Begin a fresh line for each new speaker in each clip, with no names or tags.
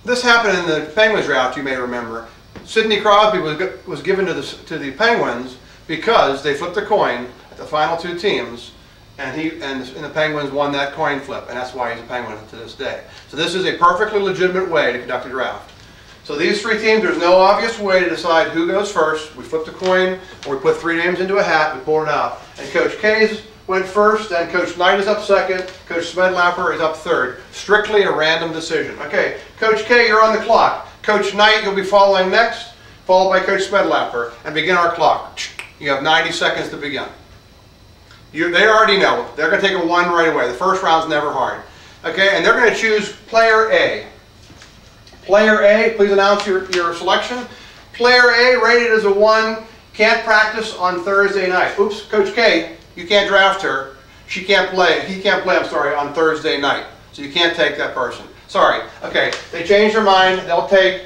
this happened in the Penguins draft, you may remember. Sidney Crosby was given to the Penguins because they flipped a coin at the final two teams, and the Penguins won that coin flip, and that's why he's a Penguin to this day. So this is a perfectly legitimate way to conduct a draft. So these three teams, there's no obvious way to decide who goes first. We flipped a coin, or we put three names into a hat, we pulled it out. And Coach K's went first, then Coach Knight is up second, Coach Smedlapper is up third. Strictly a random decision. Okay, Coach K, you're on the clock. Coach Knight, you'll be following next, followed by Coach Smedlapper, and begin our clock. You have 90 seconds to begin. They already know. They're going to take a one right away. The first round's never hard. Okay, and they're going to choose player A. Player A, please announce your selection. Player A, rated as a 1, can't practice on Thursday night. Oops, Coach K, you can't draft her. She can't play, he can't play, I'm sorry, on Thursday night. So you can't take that person. Sorry. Okay, they changed their mind. They'll take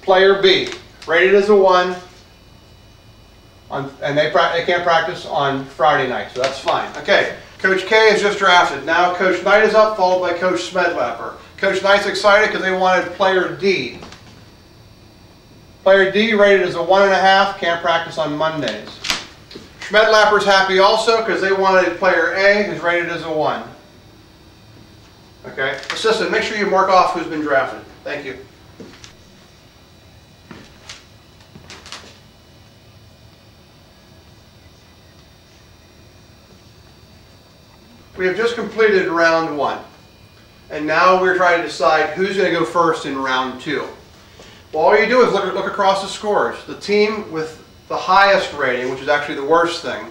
player B, rated as a 1, and they can't practice on Friday night, so that's fine. Okay, Coach K is just drafted. Now Coach Knight is up, followed by Coach Smedlapper. Coach Knight's excited because they wanted player D. Player D, rated as a 1.5, can't practice on Mondays. Smedlapper's happy also because they wanted player A, who's rated as a 1. Okay, assistant, make sure you mark off who's been drafted. Thank you. We have just completed round 1. And now we're trying to decide who's going to go first in round 2. Well, all you do is look across the scores. The team with the highest rating, which is actually the worst thing,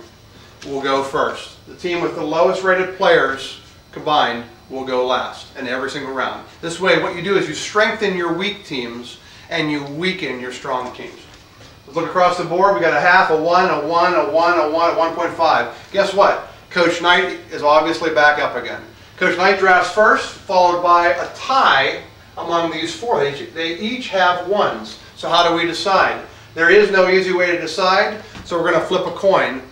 will go first. The team with the lowest rated players combined will go last in every single round. This way, what you do is you strengthen your weak teams and you weaken your strong teams. Let's look across the board. We got a half, a 1, a 1, a 1, a 1, a 1.5. Guess what? Coach Knight is obviously back up again. Coach Knight drafts first, followed by a tie among these four. They each have 1s. So how do we decide? There is no easy way to decide, so we're going to flip a coin.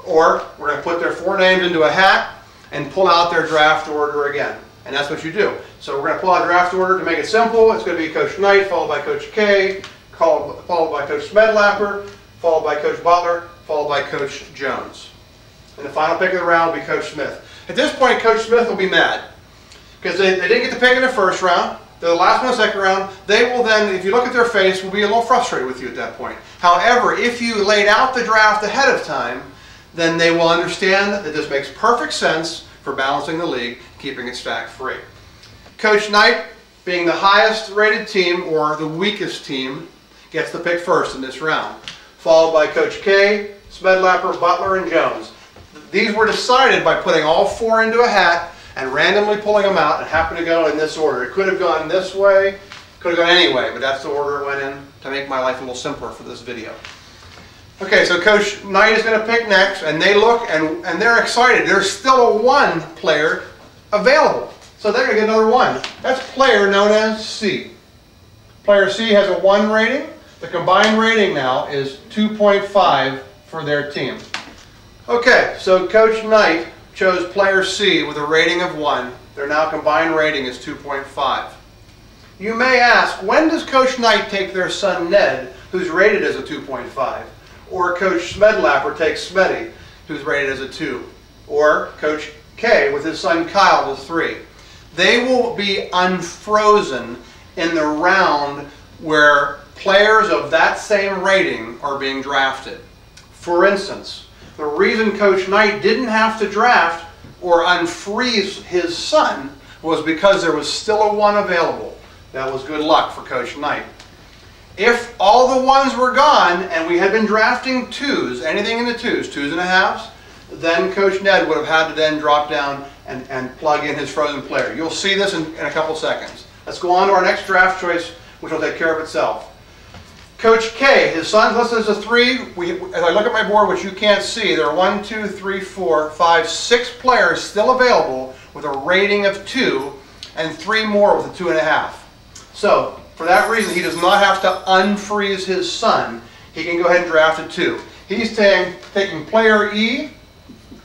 Or we're going to put their 4 names into a hat and pull out their draft order again. And that's what you do. So we're going to pull out a draft order to make it simple. It's going to be Coach Knight, followed by Coach K, followed by Coach Smedlapper, followed by Coach Butler, followed by Coach Jones. And the final pick of the round will be Coach Smith. At this point, Coach Smith will be mad because they didn't get the pick in the first round. They're the last one in the second round. They will then, if you look at their face, will be a little frustrated with you at that point. However, if you laid out the draft ahead of time, then they will understand that this makes perfect sense for balancing the league, keeping it stack free. Coach Knight, being the highest rated team or the weakest team, gets the pick first in this round, followed by Coach K, Smedlapper, Butler, and Jones. These were decided by putting all 4 into a hat and randomly pulling them out and happened to go in this order. It could have gone this way, could have gone any way, but that's the order it went in to make my life a little simpler for this video. Okay, so Coach Knight is going to pick next, and they look and they're excited. There's still a 1 player available, so they're going to get another 1. That's player known as C. Player C has a 1 rating. The combined rating now is 2.5 for their team. Okay, so Coach Knight chose player C with a rating of 1. Their now combined rating is 2.5. You may ask, when does Coach Knight take their son Ned, who's rated as a 2.5? Or Coach Smedlapper takes Smeddy, who's rated as a 2? Or Coach K with his son Kyle with 3? They will be unfrozen in the round where players of that same rating are being drafted. For instance, the reason Coach Knight didn't have to draft or unfreeze his son was because there was still a 1 available. That was good luck for Coach Knight. If all the 1s were gone and we had been drafting 2s, anything in the 2s, 2.5s, then Coach Ned would have had to then drop down and plug in his frozen player. You'll see this in a couple seconds. Let's go on to our next draft choice, which will take care of itself. Coach K, his son's listed as a 3. As I look at my board, which you can't see, there are 1, 2, 3, 4, 5, 6 players still available with a rating of 2 and 3 more with a 2.5. So, for that reason, he does not have to unfreeze his son. He can go ahead and draft a 2. He's taking player E,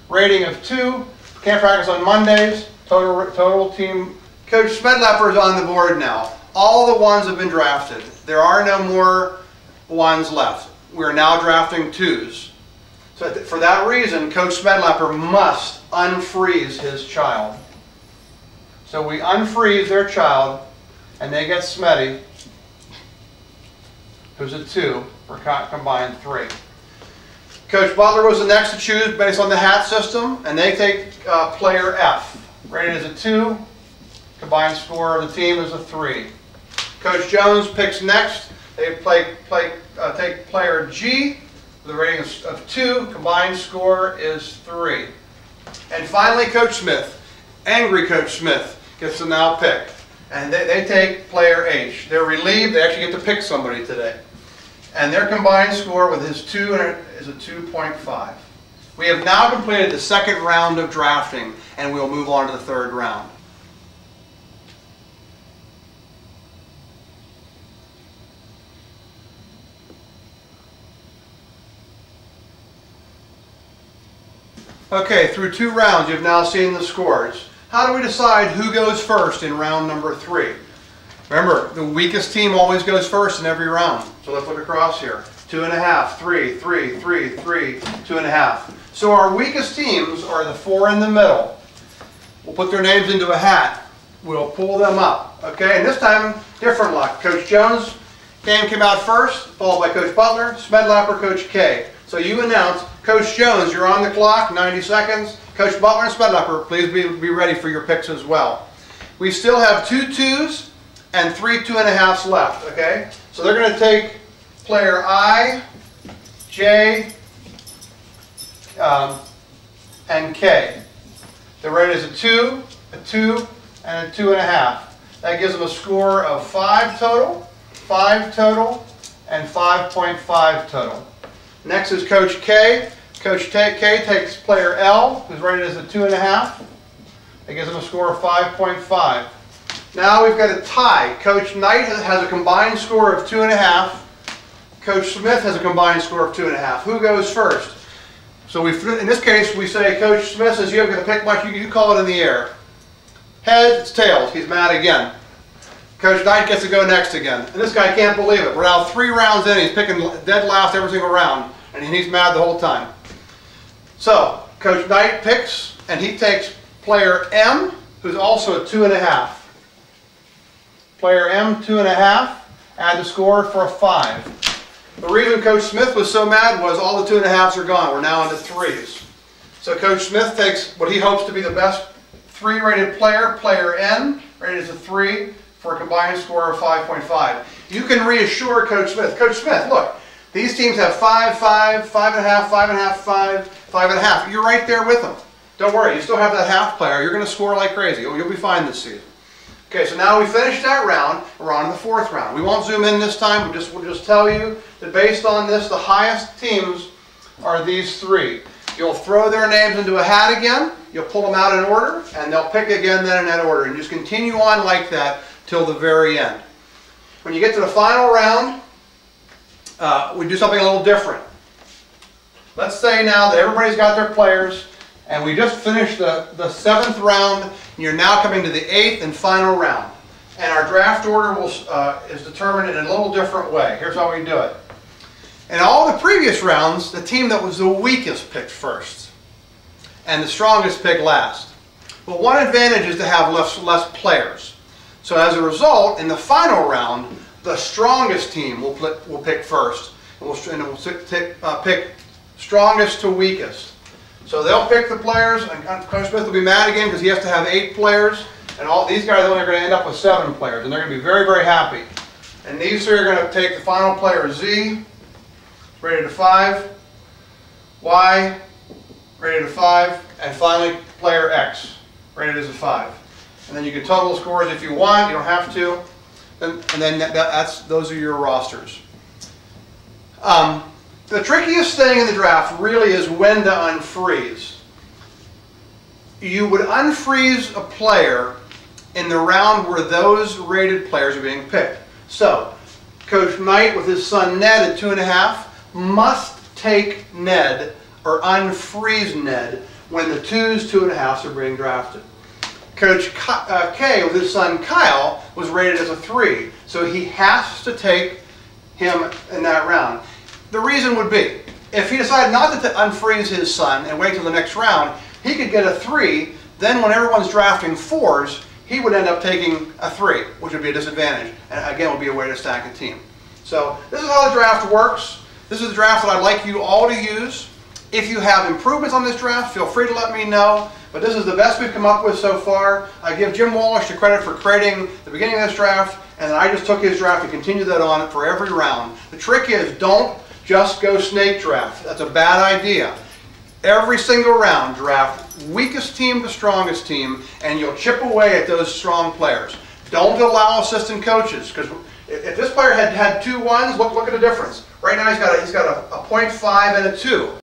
rating of 2, can't practice on Mondays, total team. Coach Smedlapper is on the board now. all the ones have been drafted. There are no more ones left. We are now drafting 2s. So for that reason, Coach Smedlapper must unfreeze his child. So we unfreeze their child, and they get Smeddy, who's a 2, for combined 3. Coach Butler was the next to choose based on the hat system, and they take player F. Rated as a 2, combined score of the team is a 3. Coach Jones picks next. They take player G. The rating of 2, combined score is 3. And finally, Coach Smith, angry Coach Smith, gets to now pick. And they take player H. They're relieved, they actually get to pick somebody today. And their combined score with his 2 is a 2.5. We have now completed the second round of drafting, and we'll move on to the third round. Okay, through 2 rounds, you've now seen the scores. How do we decide who goes first in round number 3? Remember, the weakest team always goes first in every round. So let's look across here. 2.5, 3, 3, 3, 3, 2.5. So our weakest teams are the 4 in the middle. We'll put their names into a hat. We'll pull them up. Okay, and this time, different luck. Coach Jones' game came out first, followed by Coach Butler, Smedlapper, Coach K. So you announce, Coach Jones, you're on the clock, 90 seconds. Coach Butler and Smedlapper, please be ready for your picks as well. We still have 2 2s and 3 2.5s left, okay? So they're going to take player I, J, and K. They're rated as a 2, a 2, and a 2.5. That gives them a score of 5 total, and 5.5 total. Next is Coach K. Coach K takes player L, who's rated as a 2.5. That gives him a score of 5.5. Now we've got a tie. Coach Knight has a combined score of 2.5. Coach Smith has a combined score of 2.5. Who goes first? So in this case, we say Coach Smith says you haven't got to pick much. You call it in the air. Heads, it's tails. He's mad again. Coach Knight gets to go next again. And this guy can't believe it. We're now 3 rounds in. He's picking dead last every single round. And he's mad the whole time. So, Coach Knight picks, and he takes player M, who's also a 2.5. Player M, 2.5. Add the score for a 5. The reason Coach Smith was so mad was all the 2.5s are gone. We're now into 3s. So Coach Smith takes what he hopes to be the best 3-rated player, player N, rated as a 3, for a combined score of 5.5. You can reassure Coach Smith. Coach Smith, look, these teams have 5, 5, 5.5, 5.5, 5, 5.5. You're right there with them. Don't worry, you still have that half player. You're going to score like crazy. You'll be fine this season. Okay, so now we finished that round. We're on to the 4th round. We won't zoom in this time. We'll just tell you that based on this, the highest teams are these 3. You'll throw their names into a hat again. You'll pull them out in order, and they'll pick again then in that order. And just continue on like that till the very end. When you get to the final round, we do something a little different. Let's say now that everybody's got their players, and we just finished the 7th round, and you're now coming to the 8th and final round. And our draft order is determined in a little different way. Here's how we do it. In all the previous rounds, the team that was the weakest picked first, and the strongest picked last. But one advantage is to have less players. So as a result, in the final round, the strongest team will pick first, and we'll pick strongest to weakest. So they'll pick the players, and Coach Smith will be mad again because he has to have 8 players, and all these guys are only going to end up with 7 players, and they're going to be very, very happy. And these 3 are going to take the final player Z, rated a 5, Y, rated a 5, and finally player X, rated as a 5. And then you can total scores if you want. You don't have to. And then those are your rosters. The trickiest thing in the draft really is when to unfreeze. You would unfreeze a player in the round where those rated players are being picked. So, Coach Knight with his son Ned at 2.5 must take Ned or unfreeze Ned when the 2s, 2.5s are being drafted. Coach K with his son Kyle was rated as a 3. So he has to take him in that round. The reason would be, if he decided not to unfreeze his son and wait till the next round, he could get a 3. Then when everyone's drafting 4s, he would end up taking a 3, which would be a disadvantage. And again, would be a way to stack a team. So this is how the draft works. This is the draft that I'd like you all to use. If you have improvements on this draft, feel free to let me know. But this is the best we've come up with so far. I give Jim Walsh the credit for creating the beginning of this draft, and then I just took his draft and continued that on for every round. The trick is, don't just go snake draft. That's a bad idea. Every single round, draft weakest team to strongest team, and you'll chip away at those strong players. Don't allow assistant coaches, because if this player had 2 1s, look at the difference. Right now he's got a 0.5 and a 2.